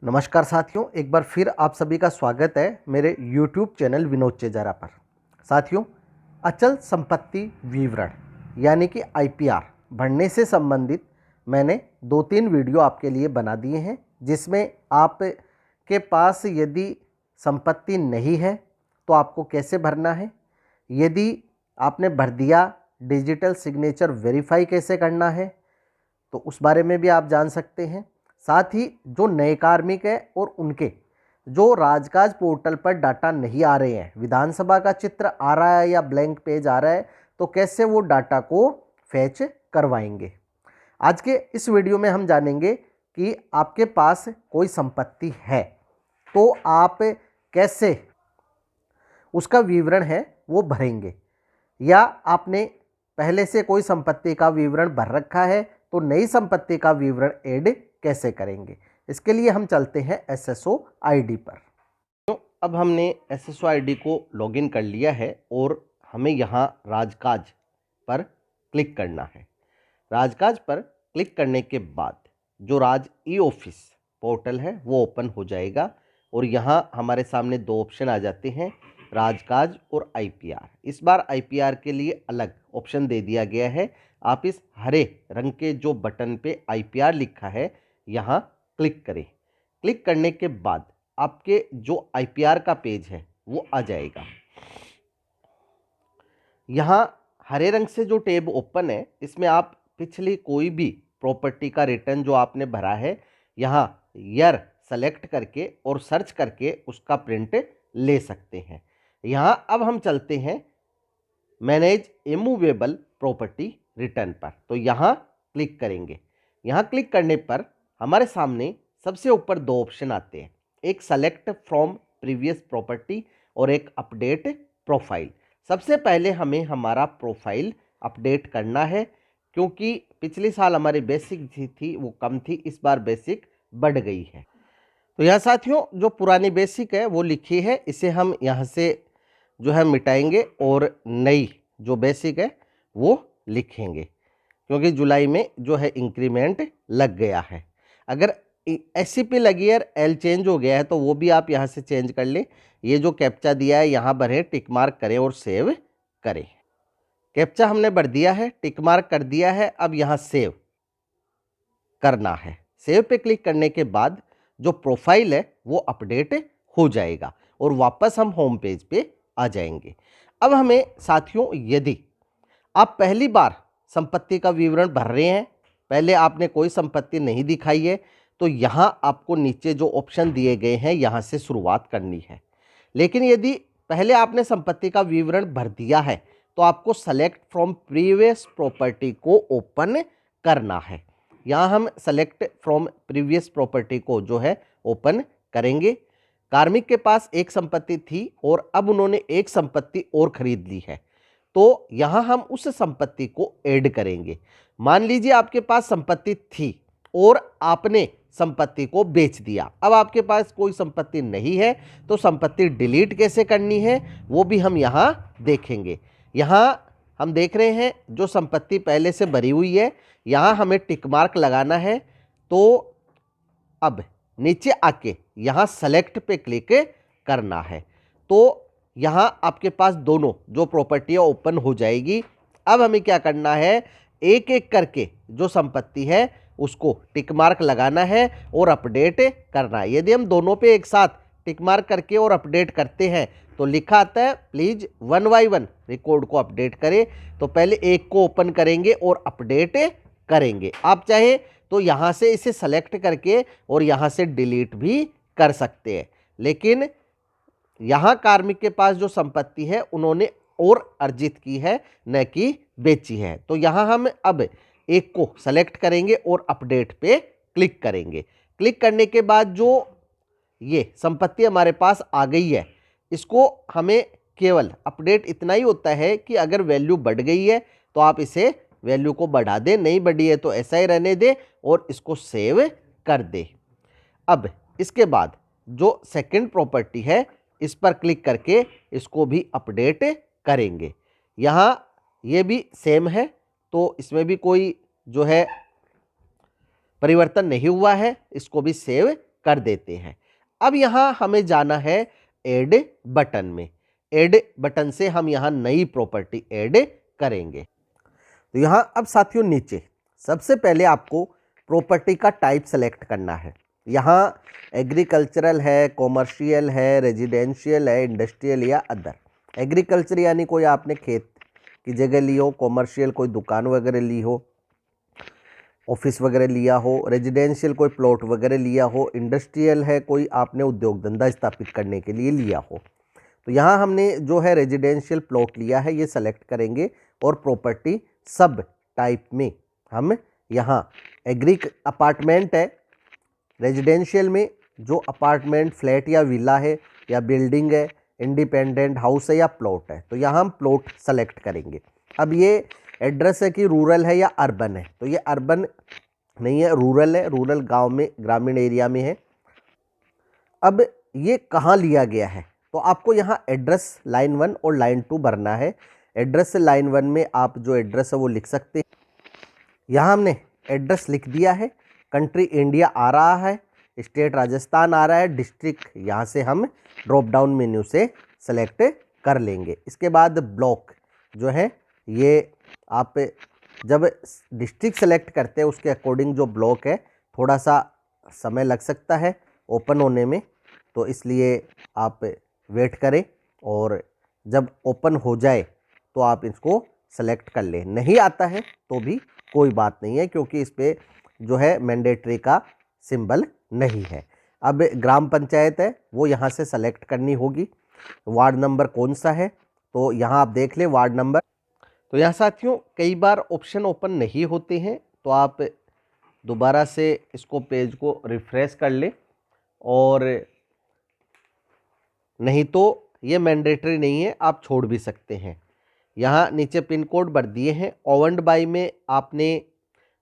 नमस्कार साथियों, एक बार फिर आप सभी का स्वागत है मेरे YouTube चैनल विनोद चेजारा पर। साथियों, अचल संपत्ति विवरण यानी कि IPR भरने से संबंधित मैंने 2-3 वीडियो आपके लिए बना दिए हैं, जिसमें आपके पास यदि संपत्ति नहीं है तो आपको कैसे भरना है, यदि आपने भर दिया डिजिटल सिग्नेचर वेरीफाई कैसे करना है, तो उस बारे में भी आप जान सकते हैं। साथ ही जो नए कार्मिक हैं और उनके जो राजकाज पोर्टल पर डाटा नहीं आ रहे हैं, विधानसभा का चित्र आ रहा है या ब्लैंक पेज आ रहा है, तो कैसे वो डाटा को फैच करवाएंगे। आज के इस वीडियो में हम जानेंगे कि आपके पास कोई संपत्ति है तो आप कैसे उसका विवरण है वो भरेंगे, या आपने पहले से कोई संपत्ति का विवरण भर रखा है तो नई संपत्ति का विवरण ऐड कैसे करेंगे। इसके लिए हम चलते हैं SSO ID पर। तो अब हमने SSO ID को लॉगिन कर लिया है और हमें यहाँ राजकाज पर क्लिक करना है। राजकाज पर क्लिक करने के बाद जो राज ई-ऑफिस पोर्टल है वो ओपन हो जाएगा और यहाँ हमारे सामने 2 ऑप्शन आ जाते हैं, राजकाज और IPR। इस बार IPR के लिए अलग ऑप्शन दे दिया गया है। आप इस हरे रंग के जो बटन पे IPR लिखा है यहाँ क्लिक करें। क्लिक करने के बाद आपके जो IPR का पेज है वो आ जाएगा। यहाँ हरे रंग से जो टैब ओपन है, इसमें आप पिछली कोई भी प्रॉपर्टी का रिटर्न जो आपने भरा है यहाँ ईयर सेलेक्ट करके और सर्च करके उसका प्रिंट ले सकते हैं। यहाँ अब हम चलते हैं मैनेज इमूवेबल प्रॉपर्टी रिटर्न पर, तो यहाँ क्लिक करेंगे। यहाँ क्लिक करने पर हमारे सामने सबसे ऊपर 2 ऑप्शन आते हैं, एक सेलेक्ट फ्रॉम प्रीवियस प्रॉपर्टी और एक अपडेट प्रोफाइल। सबसे पहले हमें हमारा प्रोफाइल अपडेट करना है, क्योंकि पिछले साल हमारी बेसिक थी वो कम थी, इस बार बेसिक बढ़ गई है। तो यह साथियों जो पुरानी बेसिक है वो लिखी है, इसे हम यहाँ से जो है मिटाएंगे और नई जो बेसिक है वो लिखेंगे, क्योंकि जुलाई में जो है इंक्रीमेंट लग गया है। अगर SCP लगी है, L चेंज हो गया है तो वो भी आप यहाँ से चेंज कर लें। ये जो कैप्चा दिया है यहाँ भरें, टिक मार्क करें और सेव करें। कैप्चा हमने भर दिया है, टिक मार्क कर दिया है, अब यहाँ सेव करना है। सेव पे क्लिक करने के बाद जो प्रोफाइल है वो अपडेट हो जाएगा और वापस हम होम पेज पे आ जाएंगे। अब हमें साथियों, यदि आप पहली बार संपत्ति का विवरण भर रहे हैं, पहले आपने कोई संपत्ति नहीं दिखाई है, तो यहाँ आपको नीचे जो ऑप्शन दिए गए हैं यहाँ से शुरुआत करनी है। लेकिन यदि पहले आपने संपत्ति का विवरण भर दिया है तो आपको सेलेक्ट फ्रॉम प्रीवियस प्रॉपर्टी को ओपन करना है। यहाँ हम सेलेक्ट फ्रॉम प्रीवियस प्रॉपर्टी को जो है ओपन करेंगे। कार्मिक के पास एक संपत्ति थी और अब उन्होंने एक संपत्ति और खरीद ली है, तो यहाँ हम उस संपत्ति को ऐड करेंगे। मान लीजिए आपके पास संपत्ति थी और आपने संपत्ति को बेच दिया, अब आपके पास कोई संपत्ति नहीं है, तो संपत्ति डिलीट कैसे करनी है वो भी हम यहाँ देखेंगे। यहाँ हम देख रहे हैं जो संपत्ति पहले से भरी हुई है, यहाँ हमें टिक मार्क लगाना है। तो अब नीचे आके यहाँ सेलेक्ट पे क्लिक करना है, तो यहाँ आपके पास दोनों जो प्रॉपर्टियाँ ओपन हो जाएगी। अब हमें क्या करना है, एक एक करके जो संपत्ति है उसको टिक मार्क लगाना है और अपडेट करना है। यदि हम दोनों पे एक साथ टिक मार्क करके और अपडेट करते हैं तो लिखा आता है प्लीज 1 by 1 रिकॉर्ड को अपडेट करें। तो पहले एक को ओपन करेंगे और अपडेट करेंगे। आप चाहे तो यहाँ से इसे सेलेक्ट करके और यहाँ से डिलीट भी कर सकते हैं, लेकिन यहाँ कार्मिक के पास जो संपत्ति है उन्होंने और अर्जित की है, न कि बेची है। तो यहाँ हम अब एक को सेलेक्ट करेंगे और अपडेट पे क्लिक करेंगे। क्लिक करने के बाद जो ये संपत्ति हमारे पास आ गई है, इसको हमें केवल अपडेट इतना ही होता है कि अगर वैल्यू बढ़ गई है तो आप इसे वैल्यू को बढ़ा दें, नहीं बढ़ी है तो ऐसा ही रहने दें और इसको सेव कर दें। अब इसके बाद जो सेकंड प्रॉपर्टी है इस पर क्लिक करके इसको भी अपडेट करेंगे। यहाँ ये भी सेम है, तो इसमें भी कोई जो है परिवर्तन नहीं हुआ है, इसको भी सेव कर देते हैं। अब यहाँ हमें जाना है ऐड बटन में। ऐड बटन से हम यहाँ नई प्रॉपर्टी ऐड करेंगे। तो यहाँ अब साथियों नीचे सबसे पहले आपको प्रॉपर्टी का टाइप सेलेक्ट करना है। यहाँ एग्रीकल्चरल है, कॉमर्शियल है, रेजिडेंशियल है, इंडस्ट्रियल या अदर। एग्रीकल्चर यानी कोई आपने खेत की जगह ली हो, कॉमर्शियल कोई दुकान वगैरह ली हो, ऑफिस वगैरह लिया हो, रेजिडेंशियल कोई प्लॉट वगैरह लिया हो, इंडस्ट्रियल है कोई आपने उद्योग धंधा स्थापित करने के लिए लिया हो। तो यहाँ हमने जो है रेजिडेंशियल प्लॉट लिया है, ये सेलेक्ट करेंगे और प्रॉपर्टी सब टाइप में हम यहाँ एग्री अपार्टमेंट है। रेजिडेंशियल में जो अपार्टमेंट, फ्लैट या विला है या बिल्डिंग है, इंडिपेंडेंट हाउस है या प्लॉट है, तो यहाँ हम प्लॉट सेलेक्ट करेंगे। अब ये एड्रेस है कि रूरल है या अर्बन है, तो ये अर्बन नहीं है, रूरल है। रूरल गांव में, ग्रामीण एरिया में है। अब ये कहाँ लिया गया है, तो आपको यहाँ एड्रेस लाइन 1 और लाइन 2 भरना है। एड्रेस लाइन 1 में आप जो एड्रेस है वो लिख सकते हैं। यहाँ हमने एड्रेस लिख दिया है। कंट्री इंडिया आ रहा है, स्टेट राजस्थान आ रहा है, डिस्ट्रिक्ट यहाँ से हम ड्रॉप डाउन मेन्यू से सेलेक्ट कर लेंगे। इसके बाद ब्लॉक जो है, ये आप जब डिस्ट्रिक्ट सेलेक्ट करते हैं उसके अकॉर्डिंग जो ब्लॉक है थोड़ा सा समय लग सकता है ओपन होने में, तो इसलिए आप वेट करें और जब ओपन हो जाए तो आप इसको सेलेक्ट कर लें। नहीं आता है तो भी कोई बात नहीं है, क्योंकि इस पर जो है मैंडेटरी का सिंबल नहीं है। अब ग्राम पंचायत है वो यहाँ से सेलेक्ट करनी होगी। वार्ड नंबर कौन सा है, तो यहाँ आप देख लें वार्ड नंबर। तो यहाँ साथियों कई बार ऑप्शन ओपन नहीं होते हैं, तो आप दोबारा से इसको पेज को रिफ्रेश कर लें, और नहीं तो ये मैंडेटरी नहीं है, आप छोड़ भी सकते हैं। यहाँ नीचे पिन कोड भर दिए हैं। ओवन्ड बाई में आपने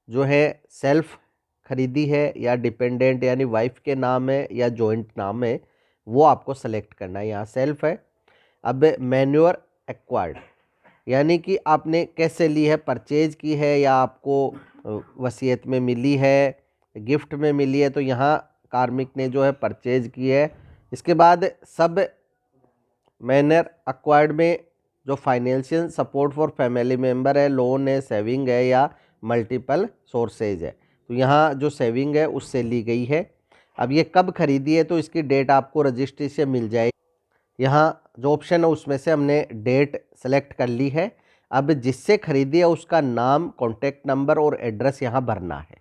जो है सेल्फ खरीदी है या डिपेंडेंट यानी वाइफ के नाम है या जॉइंट नाम है, वो आपको सेलेक्ट करना है। यहाँ सेल्फ है। अब मैन्योर एक्वायर्ड यानी कि आपने कैसे ली है, परचेज की है या आपको वसीयत में मिली है, गिफ्ट में मिली है, तो यहाँ कार्मिक ने जो है परचेज की है। इसके बाद सब मैनर एक्वायर्ड में जो financial support for family member है, लोन है, सेविंग है या मल्टीपल सोर्सेज है, तो यहाँ जो सेविंग है उससे ली गई है। अब ये कब खरीदी है, तो इसकी डेट आपको रजिस्ट्री से मिल जाएगी। यहाँ जो ऑप्शन है उसमें से हमने डेट सेलेक्ट कर ली है। अब जिससे खरीदी है उसका नाम, कॉन्टैक्ट नंबर और एड्रेस यहाँ भरना है।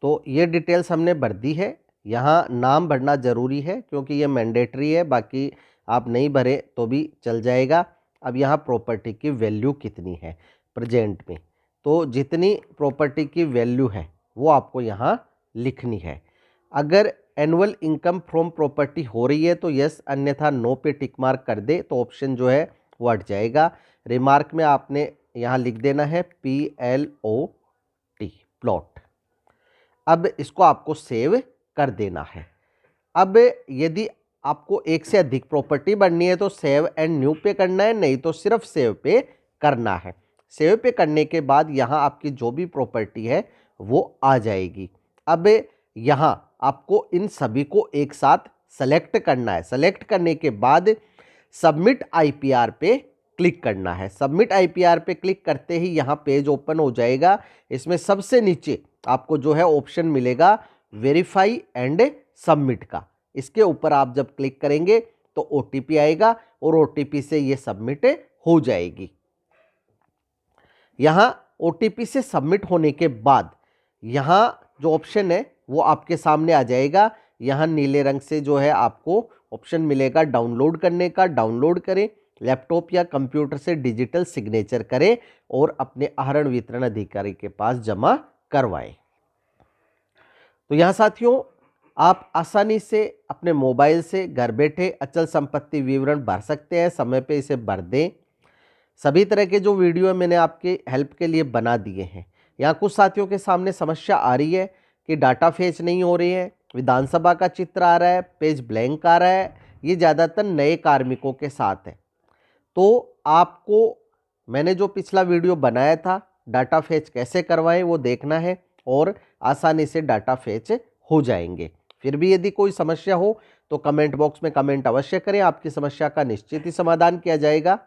तो ये डिटेल्स हमने भर दी है। यहाँ नाम भरना ज़रूरी है क्योंकि ये मैंडेटरी है, बाकी आप नहीं भरे तो भी चल जाएगा। अब यहाँ प्रॉपर्टी की वैल्यू कितनी है प्रेजेंट में, तो जितनी प्रॉपर्टी की वैल्यू है वो आपको यहाँ लिखनी है। अगर एनुअल इनकम फ्रॉम प्रॉपर्टी हो रही है तो यस, अन्यथा नो पे टिक मार्क कर दे तो ऑप्शन जो है वो हट जाएगा। रिमार्क में आपने यहाँ लिख देना है PLOT प्लॉट। अब इसको आपको सेव कर देना है। अब यदि आपको एक से अधिक प्रॉपर्टी बननी है तो सेव एंड न्यू पे करना है, नहीं तो सिर्फ सेव पे करना है। सेव पे करने के बाद यहाँ आपकी जो भी प्रॉपर्टी है वो आ जाएगी। अब यहाँ आपको इन सभी को एक साथ सेलेक्ट करना है। सेलेक्ट करने के बाद सबमिट IPR पे क्लिक करना है। सबमिट IPR पे क्लिक करते ही यहाँ पेज ओपन हो जाएगा। इसमें सबसे नीचे आपको जो है ऑप्शन मिलेगा वेरीफाई एंड सबमिट का। इसके ऊपर आप जब क्लिक करेंगे तो OTP आएगा और OTP से ये सबमिट हो जाएगी। यहाँ OTP से सबमिट होने के बाद यहाँ जो ऑप्शन है वो आपके सामने आ जाएगा। यहाँ नीले रंग से जो है आपको ऑप्शन मिलेगा डाउनलोड करने का। डाउनलोड करें, लैपटॉप या कंप्यूटर से डिजिटल सिग्नेचर करें और अपने आहरण वितरण अधिकारी के पास जमा करवाएं। तो यहाँ साथियों आप आसानी से अपने मोबाइल से घर बैठे अचल संपत्ति विवरण भर सकते हैं। समय पे इसे भर दें। सभी तरह के जो वीडियो मैंने आपके हेल्प के लिए बना दिए हैं। यहाँ कुछ साथियों के सामने समस्या आ रही है कि डाटा फेच नहीं हो रही है, विधानसभा का चित्र आ रहा है, पेज ब्लैंक आ रहा है। ये ज़्यादातर नए कार्मिकों के साथ है। तो आपको मैंने जो पिछला वीडियो बनाया था डाटा फेच कैसे करवाएं वो देखना है, और आसानी से डाटा फेच हो जाएंगे। फिर भी यदि कोई समस्या हो तो कमेंट बॉक्स में कमेंट अवश्य करें, आपकी समस्या का निश्चित ही समाधान किया जाएगा।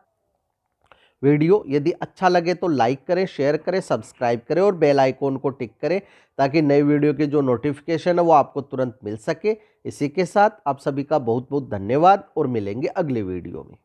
वीडियो यदि अच्छा लगे तो लाइक करें, शेयर करें, सब्सक्राइब करें और बेल आइकॉन को टिक करें ताकि नई वीडियो की जो नोटिफिकेशन है वो आपको तुरंत मिल सके। इसी के साथ आप सभी का बहुत बहुत धन्यवाद और मिलेंगे अगले वीडियो में।